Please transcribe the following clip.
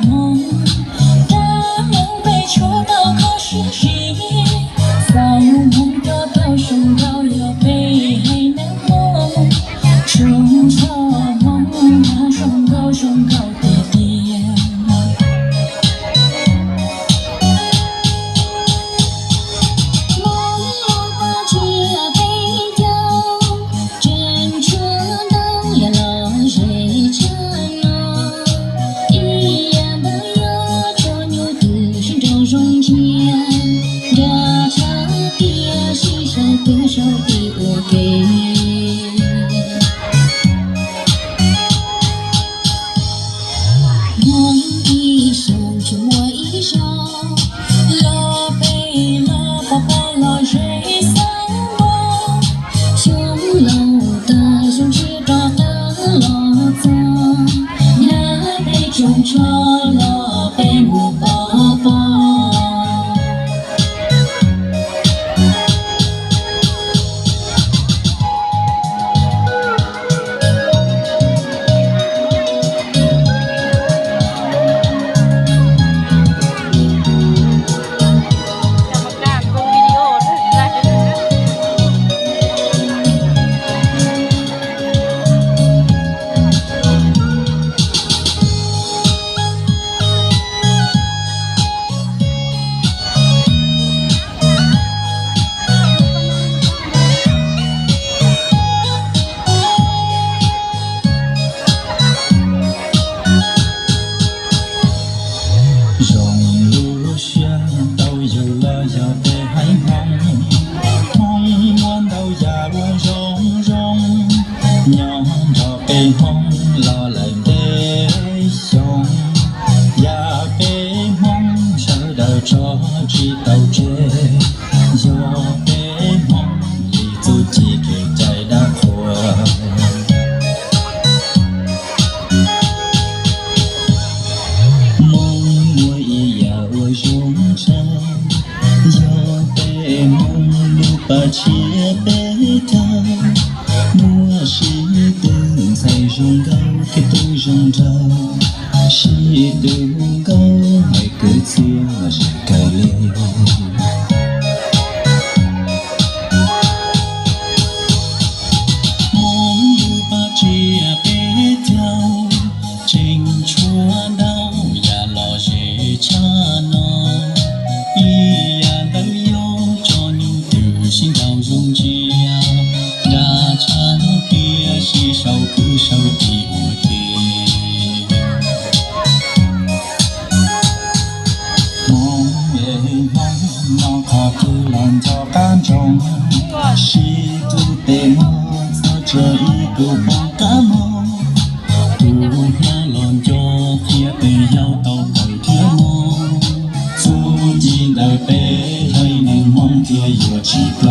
梦，大梦被戳到可是谁？造梦的高声高要被黑难梦，中错梦，大双高双高跌跌。梦落把这悲调，真出灯也了谁缠呢？一样的有着牛的心中中间，这场别牺牲对手的我给。梦一声，沉默一声，落悲了，抱抱了谁散落？雄楼的雄狮抓的落藏，那杯中着了悲木抱抱。dòng lúa xuyên đâu giờ là giờ để hay mong muốn đâu giờ buồn rong rong nhong cho cây mong lo lại để sống ya cây mong sợ đời cho chỉ tàu chế do cây mong thì tôi chỉ kể chạy đã khổ. Bà chia bé thơ mua xí từng say rong gâu cái tôi rong rau xí từng gâu mày cứ chia mà sẽ cài lên mong yêu bà chia bé thơ trình chúa đau và lo dễ cha nó心到中间，那场别是手可手的我的。梦也梦，那他不让他感动，是都得梦，在这一个梦感梦，不要乱叫，也不要到白天梦，自己的背。梦天有几个？